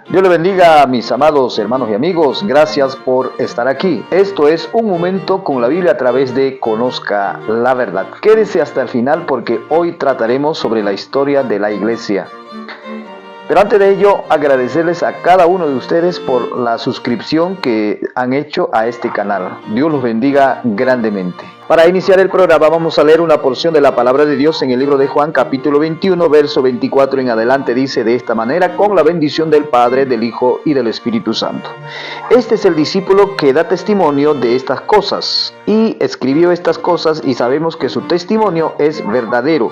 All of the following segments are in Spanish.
Dios le bendiga a mis amados hermanos y amigos, gracias por estar aquí. Esto es Un Momento con la Biblia a través de Conozca la Verdad. Quédese hasta el final porque hoy trataremos sobre la historia de la iglesia. Pero antes de ello, agradecerles a cada uno de ustedes por la suscripción que han hecho a este canal. Dios los bendiga grandemente. Para iniciar el programa vamos a leer una porción de la palabra de Dios en el libro de Juan, capítulo 21, verso 24 en adelante. Dice de esta manera: con la bendición del Padre, del Hijo y del Espíritu Santo. Este es el discípulo que da testimonio de estas cosas y escribió estas cosas, y sabemos que su testimonio es verdadero.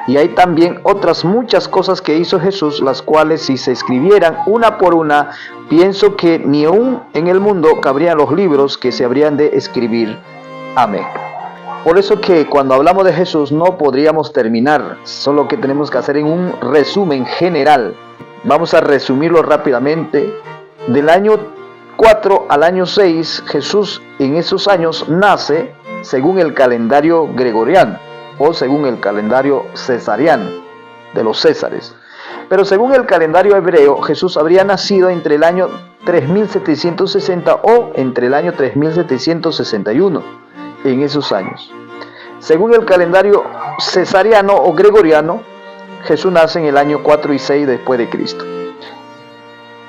Y hay también otras muchas cosas que hizo Jesús, las cuales si se escribieran una por una, pienso que ni aún en el mundo cabrían los libros que se habrían de escribir. Amén. Por eso que cuando hablamos de Jesús no podríamos terminar, solo que tenemos que hacer en un resumen general. Vamos a resumirlo rápidamente. Del año 4 al año 6, Jesús en esos años nace según el calendario gregoriano o según el calendario cesariano de los Césares. Pero según el calendario hebreo, Jesús habría nacido entre el año 3760 o entre el año 3761. En esos años. Según el calendario cesariano o gregoriano, Jesús nace en el año 4 y 6 después de Cristo.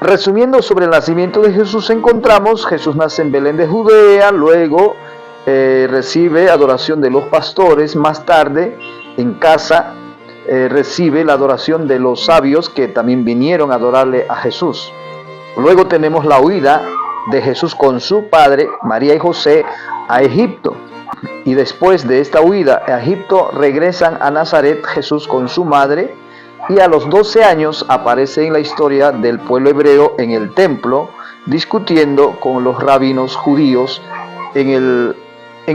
Resumiendo sobre el nacimiento de Jesús, encontramos: Jesús nace en Belén de Judea, luego recibe adoración de los pastores, más tarde en casa recibe la adoración de los sabios que también vinieron a adorarle a Jesús. Luego tenemos la huida de Jesús con su padre, María y José, a Egipto. Y después de esta huida a Egipto regresan a Nazaret Jesús con su madre, y a los 12 años aparece en la historia del pueblo hebreo en el templo discutiendo con los rabinos judíos en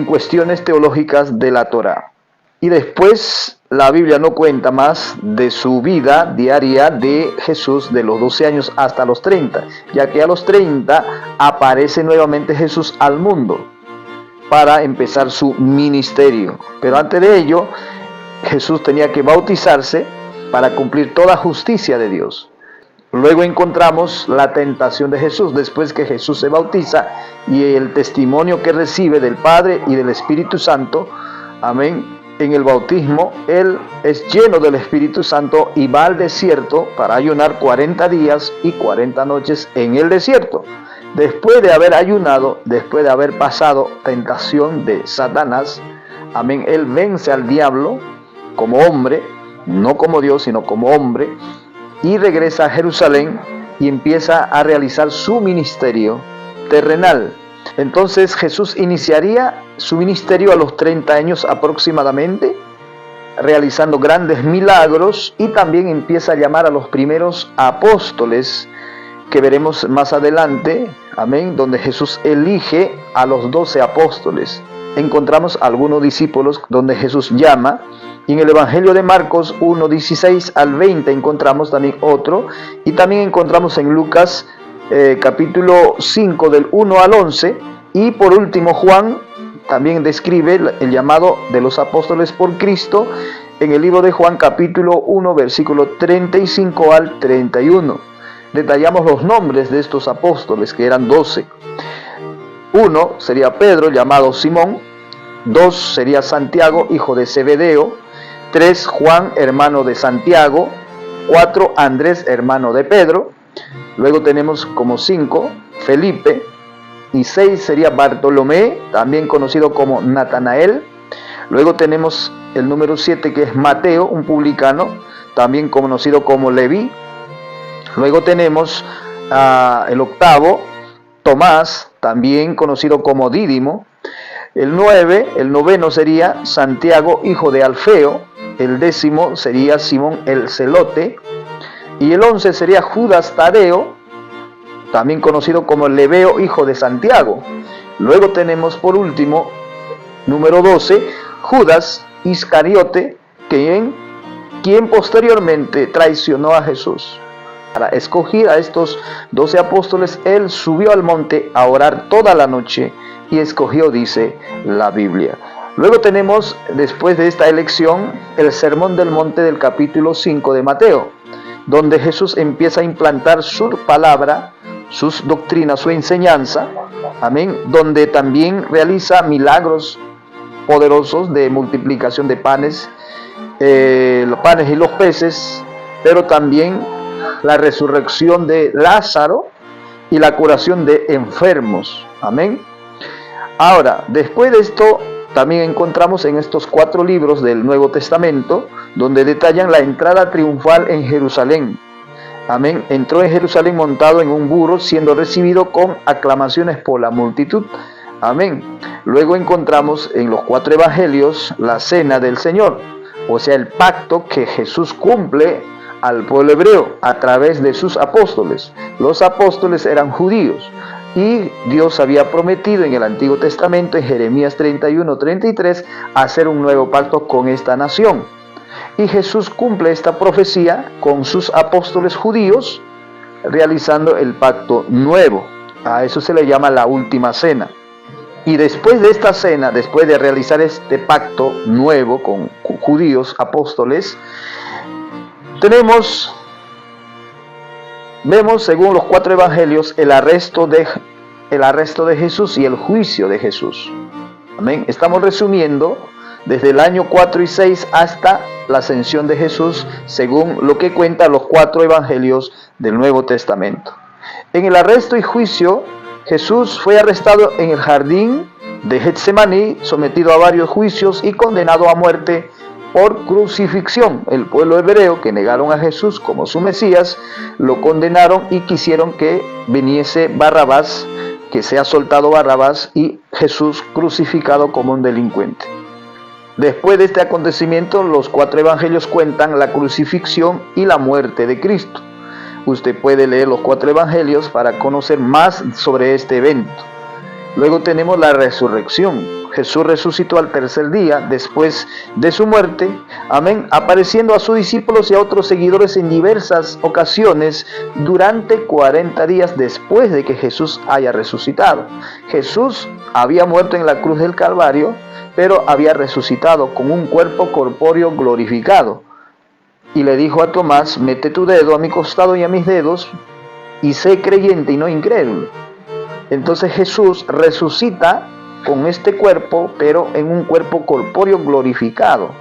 cuestiones teológicas de la Torá. Y después la Biblia no cuenta más de su vida diaria de Jesús de los 12 años hasta los 30, ya que a los 30 aparece nuevamente Jesús al mundo para empezar su ministerio. Pero antes de ello, Jesús tenía que bautizarse para cumplir toda justicia de Dios. Luego encontramos la tentación de Jesús después que Jesús se bautiza y el testimonio que recibe del Padre y del Espíritu Santo. Amén. En el bautismo, Él es lleno del Espíritu Santo y va al desierto para ayunar 40 días y 40 noches en el desierto. Después de haber ayunado, después de haber pasado tentación de Satanás, amén, Él vence al diablo como hombre, no como Dios, sino como hombre, y regresa a Jerusalén y empieza a realizar su ministerio terrenal. Entonces Jesús iniciaría su ministerio a los 30 años aproximadamente, realizando grandes milagros, y también empieza a llamar a los primeros apóstoles, que veremos más adelante, amén, donde Jesús elige a los 12 apóstoles. Encontramos algunos discípulos donde Jesús llama, y en el Evangelio de Marcos 1, 16 al 20 encontramos también otro, y también encontramos en Lucas capítulo 5 del 1 al 11, y por último Juan también describe el llamado de los apóstoles por Cristo en el libro de Juan capítulo 1 versículo 35 al 31. Detallamos los nombres de estos apóstoles, que eran 12. Uno sería Pedro, llamado Simón. 2 sería Santiago, hijo de Zebedeo. 3 Juan, hermano de Santiago. 4 Andrés, hermano de Pedro. Luego tenemos como 5 Felipe. Y 6 sería Bartolomé, también conocido como Natanael. Luego tenemos el número 7, que es Mateo, un publicano, también conocido como Leví. Luego tenemos el 8, Tomás, también conocido como Dídimo. El 9 sería Santiago, hijo de Alfeo. El 10 sería Simón el Celote. Y el 11 sería Judas Tadeo, también conocido como Lebeo, hijo de Santiago. Luego tenemos por último, número 12, Judas Iscariote, quien posteriormente traicionó a Jesús. Para escoger a estos 12 apóstoles, Él subió al monte a orar toda la noche y escogió, dice la Biblia. Luego tenemos, después de esta elección, el Sermón del Monte del capítulo 5 de Mateo. donde Jesús empieza a implantar su palabra, sus doctrinas, su enseñanza, amén, donde también realiza milagros poderosos de multiplicación de panes, los panes y los peces, pero también la resurrección de Lázaro y la curación de enfermos, amén. Ahora, después de esto, también encontramos en estos 4 libros del Nuevo Testamento, donde detallan la entrada triunfal en Jerusalén. Amén. Entró en Jerusalén montado en un burro, siendo recibido con aclamaciones por la multitud. Amén. Luego encontramos en los 4 evangelios la cena del Señor, o sea, el pacto que Jesús cumple al pueblo hebreo a través de sus apóstoles. Los apóstoles eran judíos y Dios había prometido en el Antiguo Testamento, en Jeremías 31:33, hacer un nuevo pacto con esta nación. Y Jesús cumple esta profecía con sus apóstoles judíos, realizando el pacto nuevo. A eso se le llama la última cena. Y después de esta cena, después de realizar este pacto nuevo con judíos, apóstoles, vemos según los 4 evangelios el arresto de Jesús y el juicio de Jesús. Amén. Estamos resumiendo desde el año 4 y 6 hasta la ascensión de Jesús, según lo que cuentan los 4 evangelios del Nuevo Testamento. En el arresto y juicio, Jesús fue arrestado en el jardín de Getsemaní, sometido a varios juicios y condenado a muerte por crucifixión. El pueblo hebreo, que negaron a Jesús como su Mesías, lo condenaron y quisieron que viniese Barrabás, que sea soltado Barrabás y Jesús crucificado como un delincuente. Después de este acontecimiento, los 4 evangelios cuentan la crucifixión y la muerte de Cristo. Usted puede leer los 4 evangelios para conocer más sobre este evento. Luego tenemos la resurrección. Jesús resucitó al 3er día después de su muerte, amén, apareciendo a sus discípulos y a otros seguidores en diversas ocasiones durante 40 días después de que Jesús haya resucitado. Jesús había muerto en la cruz del Calvario, pero había resucitado con un cuerpo corpóreo glorificado. Y le dijo a Tomás: mete tu dedo a mi costado y a mis dedos, y sé creyente y no incrédulo. Entonces Jesús resucita con este cuerpo, pero en un cuerpo corpóreo glorificado.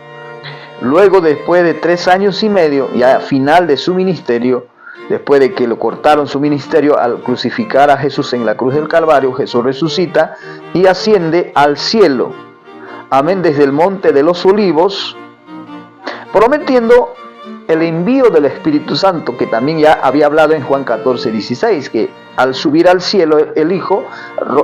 Luego, después de 3 años y medio, ya al final de su ministerio, después de que lo cortaron su ministerio al crucificar a Jesús en la cruz del Calvario, Jesús resucita y asciende al cielo. Amén, desde el monte de los Olivos, prometiendo el envío del Espíritu Santo, que también ya había hablado en Juan 14:16, que al subir al cielo el Hijo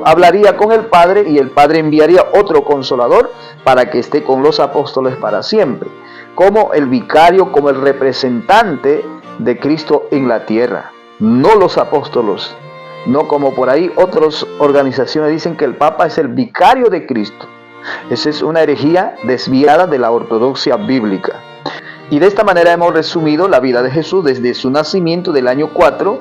hablaría con el Padre y el Padre enviaría otro Consolador para que esté con los apóstoles para siempre, como el vicario, como el representante de Cristo en la tierra, no los apóstoles, no como por ahí otras organizaciones dicen que el Papa es el vicario de Cristo. Esa es una herejía desviada de la ortodoxia bíblica. Y de esta manera hemos resumido la vida de Jesús desde su nacimiento del año 4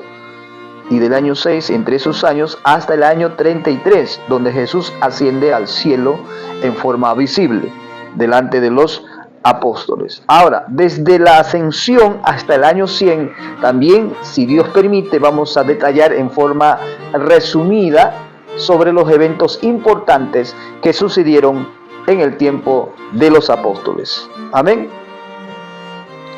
y del año 6, entre esos años, hasta el año 33, donde Jesús asciende al cielo en forma visible, delante de los apóstoles. Ahora, desde la ascensión hasta el año 100, también, si Dios permite, vamos a detallar en forma resumida sobre los eventos importantes que sucedieron en el tiempo de los apóstoles. Amén.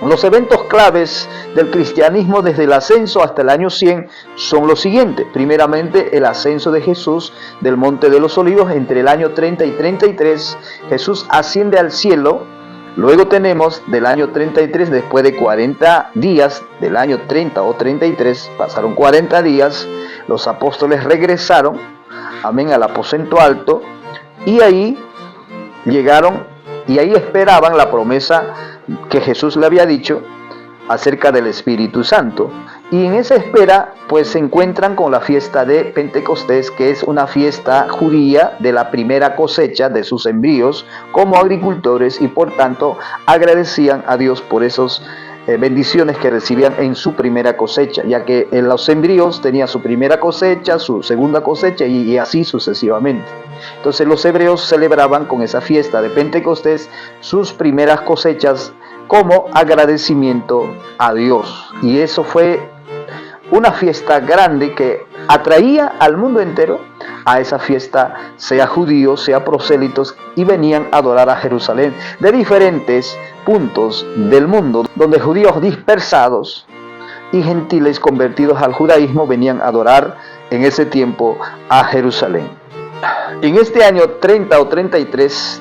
Los eventos claves del cristianismo desde el ascenso hasta el año 100 son los siguientes. Primeramente, el ascenso de Jesús del Monte de los Olivos entre el año 30 y 33. Jesús asciende al cielo. Luego tenemos del año 33, después de 40 días, del año 30 o 33, pasaron 40 días, los apóstoles regresaron, amén, al aposento alto, y ahí llegaron, y ahí esperaban la promesa que Jesús le había dicho acerca del Espíritu Santo. Y en esa espera pues se encuentran con la fiesta de Pentecostés, que es una fiesta judía de la primera cosecha de sus sembríos como agricultores, y por tanto agradecían a Dios por esos bendiciones que recibían en su primera cosecha, ya que en los sembríos tenía su primera cosecha, su segunda cosecha y así sucesivamente. Entonces los hebreos celebraban con esa fiesta de Pentecostés sus primeras cosechas como agradecimiento a Dios. Y eso fue una fiesta grande que atraía al mundo entero a esa fiesta, sea judíos, sea prosélitos, y venían a adorar a Jerusalén de diferentes puntos del mundo, donde judíos dispersados y gentiles convertidos al judaísmo venían a adorar en ese tiempo a Jerusalén. En este año 30 o 33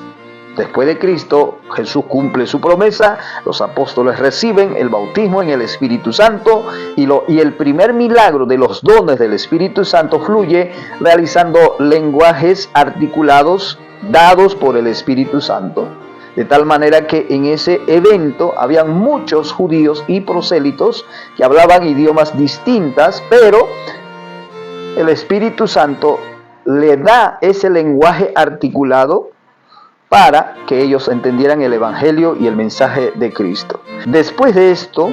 después de Cristo, Jesús cumple su promesa, los apóstoles reciben el bautismo en el Espíritu Santo y el primer milagro de los dones del Espíritu Santo fluye realizando lenguajes articulados dados por el Espíritu Santo. De tal manera que en ese evento habían muchos judíos y prosélitos que hablaban idiomas distintas, pero el Espíritu Santo le da ese lenguaje articulado para que ellos entendieran el Evangelio y el mensaje de Cristo. Después de esto,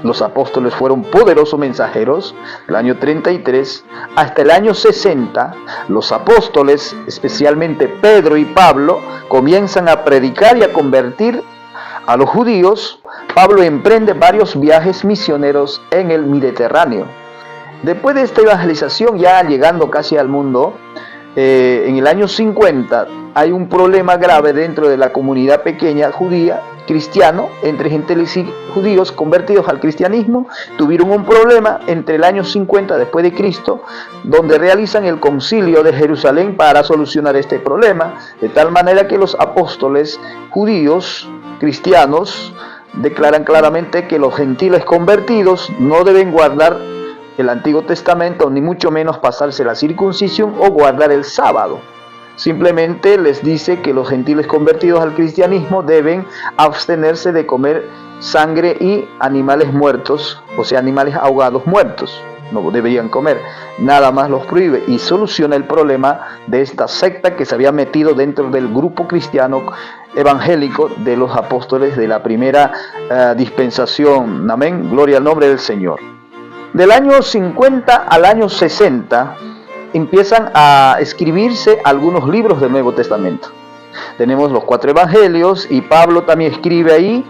los apóstoles fueron poderosos mensajeros. El año 33 hasta el año 60, los apóstoles, especialmente Pedro y Pablo, comienzan a predicar y a convertir a los judíos. Pablo emprende varios viajes misioneros en el Mediterráneo. Después de esta evangelización, ya llegando casi al mundo, en el año 50 hay un problema grave dentro de la comunidad pequeña judía, cristiano, entre gentiles y judíos convertidos al cristianismo. Tuvieron un problema entre el año 50 después de Cristo, donde realizan el concilio de Jerusalén para solucionar este problema, de tal manera que los apóstoles judíos, cristianos, declaran claramente que los gentiles convertidos no deben guardar el Antiguo Testamento, ni mucho menos pasarse la circuncisión o guardar el sábado. Simplemente les dice que los gentiles convertidos al cristianismo deben abstenerse de comer sangre y animales muertos, o sea, animales ahogados muertos. No deberían comer, nada más los prohíbe, y soluciona el problema de esta secta que se había metido dentro del grupo cristiano evangélico de los apóstoles de la primera dispensación. Amén, gloria al nombre del Señor. Del año 50 al año 60 empiezan a escribirse algunos libros del Nuevo Testamento. Tenemos los 4 evangelios y Pablo también escribe ahí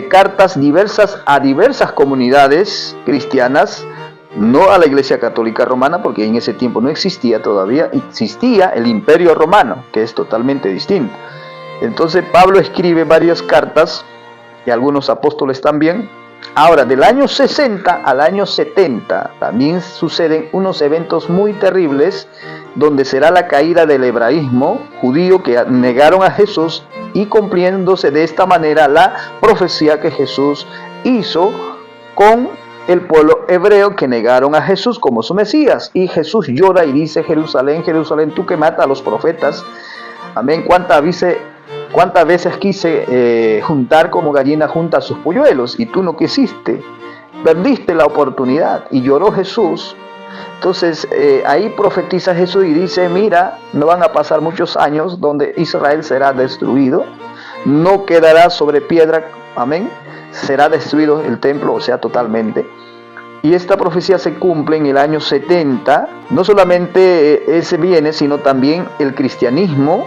cartas diversas a diversas comunidades cristianas, no a la Iglesia Católica Romana, porque en ese tiempo no existía todavía, existía el Imperio Romano, que es totalmente distinto. Entonces Pablo escribe varias cartas y algunos apóstoles también. Ahora, del año 60 al año 70 también suceden unos eventos muy terribles, donde será la caída del hebraísmo judío, que negaron a Jesús, y cumpliéndose de esta manera la profecía que Jesús hizo con el pueblo hebreo, que negaron a Jesús como su Mesías. Y Jesús llora y dice: Jerusalén, Jerusalén, tú que matas a los profetas. Amén. ¿Cuántas veces quise juntar como gallina junta sus polluelos y tú no quisiste? Perdiste la oportunidad. Y lloró Jesús. Entonces ahí profetiza Jesús y dice: mira, no van a pasar muchos años donde Israel será destruido. No quedará sobre piedra. Amén. Será destruido el templo, o sea, totalmente. Y esta profecía se cumple en el año 70. No solamente ese viene, sino también el cristianismo,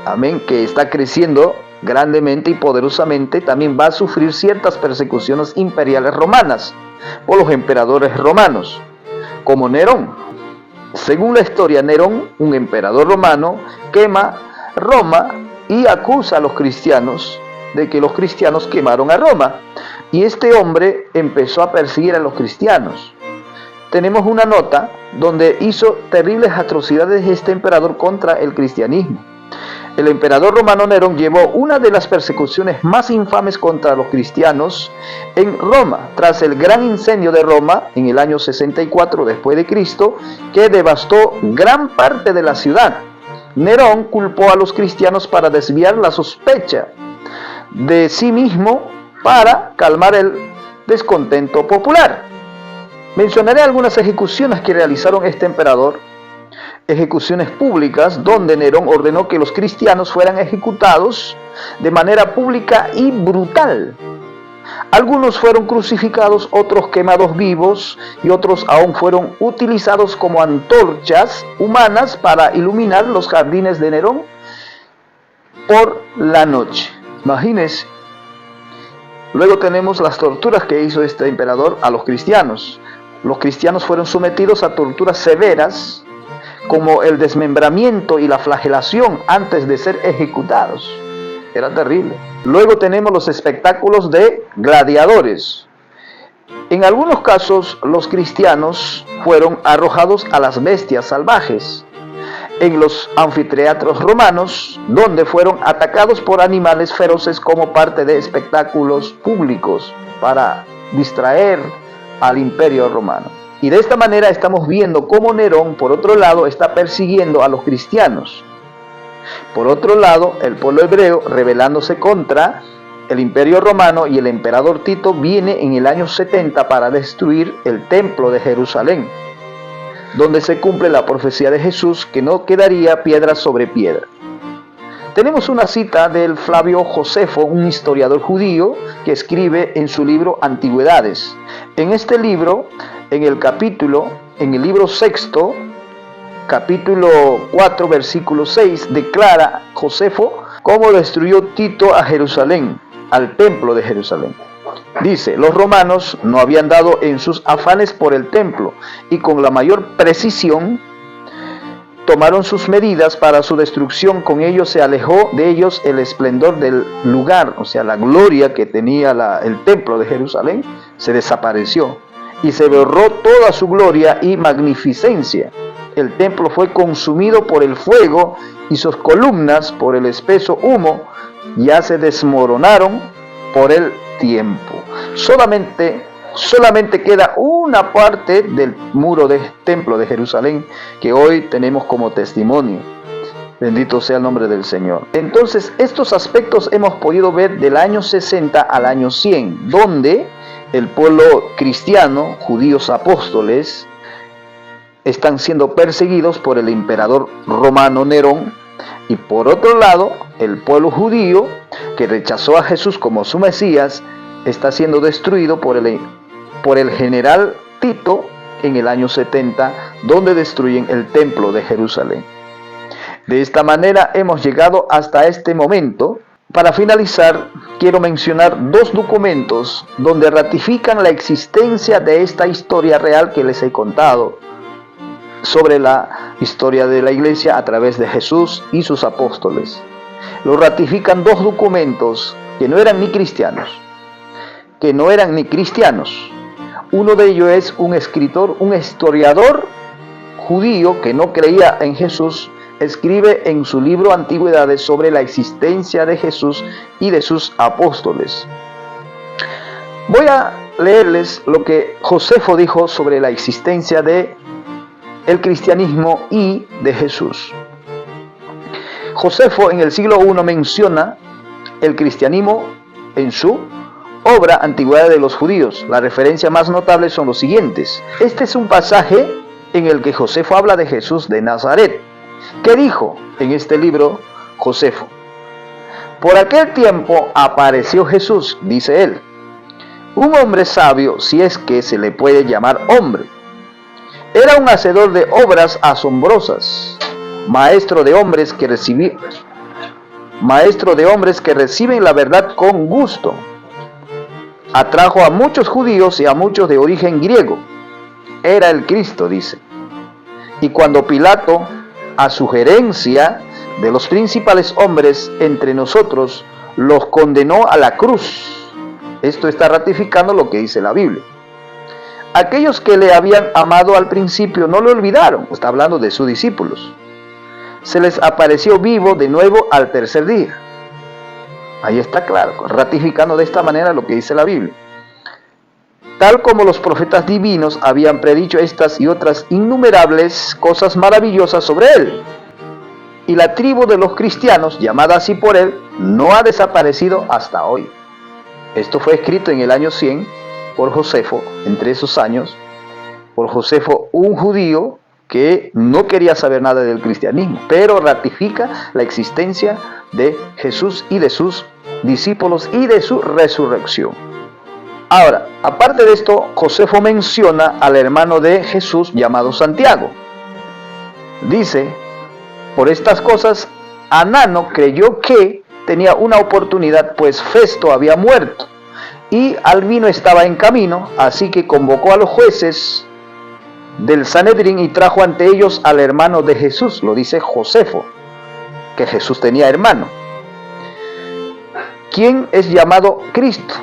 amén, que está creciendo grandemente y poderosamente, también va a sufrir ciertas persecuciones imperiales romanas por los emperadores romanos, como Nerón. Según la historia, Nerón, un emperador romano, quema Roma y acusa a los cristianos de que los cristianos quemaron a Roma. Y este hombre empezó a perseguir a los cristianos. Tenemos una nota donde hizo terribles atrocidades este emperador contra el cristianismo. El emperador romano Nerón llevó una de las persecuciones más infames contra los cristianos en Roma, tras el gran incendio de Roma en el año 64 después de Cristo, que devastó gran parte de la ciudad. Nerón culpó a los cristianos para desviar la sospecha de sí mismo para calmar el descontento popular. Mencionaré algunas ejecuciones que realizaron este emperador. Ejecuciones públicas, donde Nerón ordenó que los cristianos fueran ejecutados de manera pública y brutal. Algunos fueron crucificados, otros quemados vivos, y otros aún fueron utilizados como antorchas humanas para iluminar los jardines de Nerón por la noche. Imagínense. Luego tenemos las torturas que hizo este emperador a los cristianos. Los cristianos fueron sometidos a torturas severas, como el desmembramiento y la flagelación antes de ser ejecutados. Era terrible. Luego tenemos los espectáculos de gladiadores. En algunos casos, los cristianos fueron arrojados a las bestias salvajes en los anfiteatros romanos, donde fueron atacados por animales feroces como parte de espectáculos públicos para distraer al imperio romano. Y de esta manera estamos viendo cómo Nerón, por otro lado, está persiguiendo a los cristianos. Por otro lado, el pueblo hebreo, rebelándose contra el imperio romano, y el emperador Tito viene en el año 70 para destruir el templo de Jerusalén, donde se cumple la profecía de Jesús, que no quedaría piedra sobre piedra. Tenemos una cita del Flavio Josefo, un historiador judío, que escribe en su libro Antigüedades. En este libro, en el libro sexto, capítulo 4, versículo 6, declara Josefo cómo destruyó Tito a Jerusalén, al templo de Jerusalén. Dice: los romanos no habían dado en sus afanes por el templo, y con la mayor precisión tomaron sus medidas para su destrucción. Con ello se alejó de ellos el esplendor del lugar, o sea, la gloria que tenía el templo de Jerusalén, se desapareció, y se borró toda su gloria y magnificencia. El templo fue consumido por el fuego, y sus columnas, por el espeso humo, ya se desmoronaron por el tiempo. Solamente queda una parte del muro del templo de Jerusalén que hoy tenemos como testimonio. Bendito sea el nombre del Señor. Entonces, estos aspectos hemos podido ver del año 60 al año 100, donde el pueblo cristiano, judíos apóstoles, están siendo perseguidos por el emperador romano Nerón, y por otro lado, el pueblo judío, que rechazó a Jesús como su Mesías, está siendo destruido por el general Tito en el año 70, donde destruyen el templo de Jerusalén. De esta manera hemos llegado hasta este momento. Para finalizar, quiero mencionar dos documentos donde ratifican la existencia de esta historia real que les he contado sobre la historia de la iglesia a través de Jesús y sus apóstoles. Lo ratifican dos documentos que no eran ni cristianos. Uno de ellos es un escritor, un historiador judío que no creía en Jesús, escribe en su libro Antigüedades sobre la existencia de Jesús y de sus apóstoles. Voy a leerles lo que Josefo dijo sobre la existencia de el cristianismo y de Jesús. Josefo en el siglo I menciona el cristianismo en su obra Antigüedad de los Judíos. Las referencias más notables son los siguientes. Este es un pasaje en el que Josefo habla de Jesús de Nazaret. ¿Qué dijo en este libro Josefo? Por aquel tiempo apareció Jesús, dice él, un hombre sabio, si es que se le puede llamar hombre. Era un hacedor de obras asombrosas, maestro de hombres que reciben la verdad con gusto. Atrajo a muchos judíos y a muchos de origen griego. Era el Cristo, dice. Y cuando Pilato, a sugerencia de los principales hombres entre nosotros, los condenó a la cruz. Esto está ratificando lo que dice la Biblia. Aquellos que le habían amado al principio no lo olvidaron. Está hablando de sus discípulos. Se les apareció vivo de nuevo al tercer día. Ahí está claro, ratificando de esta manera lo que dice la Biblia. Tal como los profetas divinos habían predicho estas y otras innumerables cosas maravillosas sobre él. Y la tribu de los cristianos, llamada así por él, no ha desaparecido hasta hoy. Esto fue escrito en el año 100 por Josefo, entre esos años, por Josefo, un judío que no quería saber nada del cristianismo, pero ratifica la existencia de Jesús y de sus discípulos y de su resurrección. Ahora, aparte de esto, Josefo menciona al hermano de Jesús llamado Santiago. Dice: por estas cosas, Anano creyó que tenía una oportunidad, pues Festo había muerto, y Albino estaba en camino, así que convocó a los jueces del Sanedrín y trajo ante ellos al hermano de Jesús, lo dice Josefo, que Jesús tenía hermano, quien es llamado Cristo,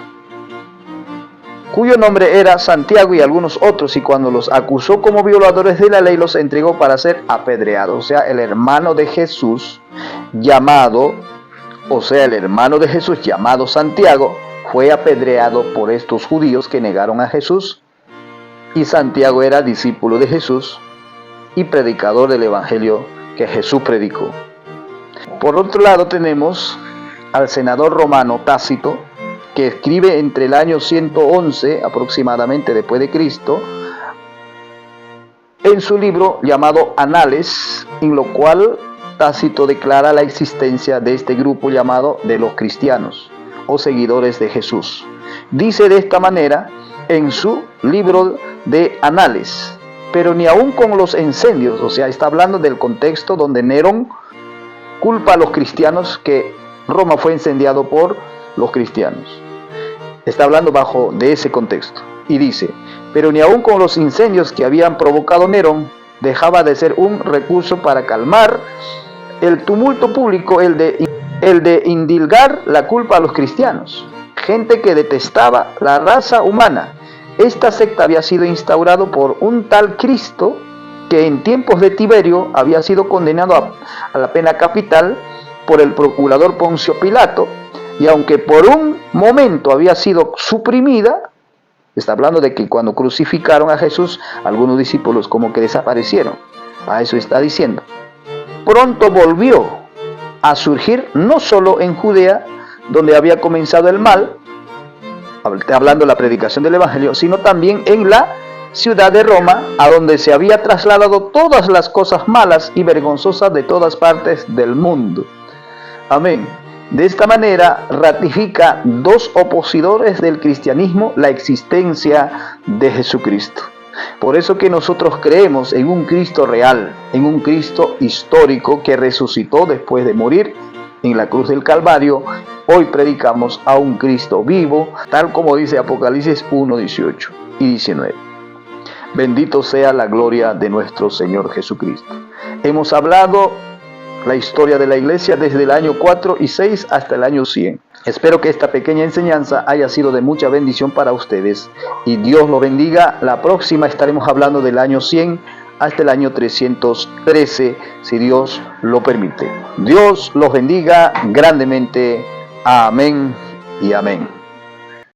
cuyo nombre era Santiago y algunos otros, y cuando los acusó como violadores de la ley, los entregó para ser apedreados. O sea, el hermano de Jesús llamado Santiago fue apedreado por estos judíos que negaron a Jesús, y Santiago era discípulo de Jesús y predicador del evangelio que Jesús predicó. Por otro lado tenemos al senador romano Tácito, que escribe entre el año 111 aproximadamente después de Cristo, en su libro llamado Anales, en lo cual Tácito declara la existencia de este grupo llamado de los cristianos o seguidores de Jesús. Dice de esta manera en su libro de Anales: pero ni aun con los incendios, o sea, está hablando del contexto donde Nerón culpa a los cristianos, que Roma fue incendiado por los cristianos. Está hablando bajo de ese contexto. Y dice: pero ni aun con los incendios que habían provocado Nerón, dejaba de ser un recurso para calmar el tumulto público el de indilgar la culpa a los cristianos, gente que detestaba la raza humana. Esta secta había sido instaurado por un tal Cristo, que en tiempos de Tiberio había sido condenado a la pena capital por el procurador Poncio Pilato, y aunque por un momento había sido suprimida, está hablando de que cuando crucificaron a Jesús, algunos discípulos como que desaparecieron. A eso está diciendo. Pronto volvió a surgir no solo en Judea, donde había comenzado el mal, hablando de la predicación del evangelio, sino también en la ciudad de Roma, a donde se había trasladado todas las cosas malas y vergonzosas de todas partes del mundo. Amén. De esta manera ratifica dos opositores del cristianismo la existencia de Jesucristo. Por eso que nosotros creemos en un Cristo real, en un Cristo histórico que resucitó después de morir en la cruz del Calvario. Hoy predicamos a un Cristo vivo, tal como dice Apocalipsis 1, 18 y 19. Bendito sea la gloria de nuestro Señor Jesucristo. Hemos hablado la historia de la iglesia desde el año 4 y 6 hasta el año 100. Espero que esta pequeña enseñanza haya sido de mucha bendición para ustedes y Dios los bendiga. La próxima estaremos hablando del año 100 hasta el año 313, si Dios lo permite. Dios los bendiga grandemente. Amén y amén.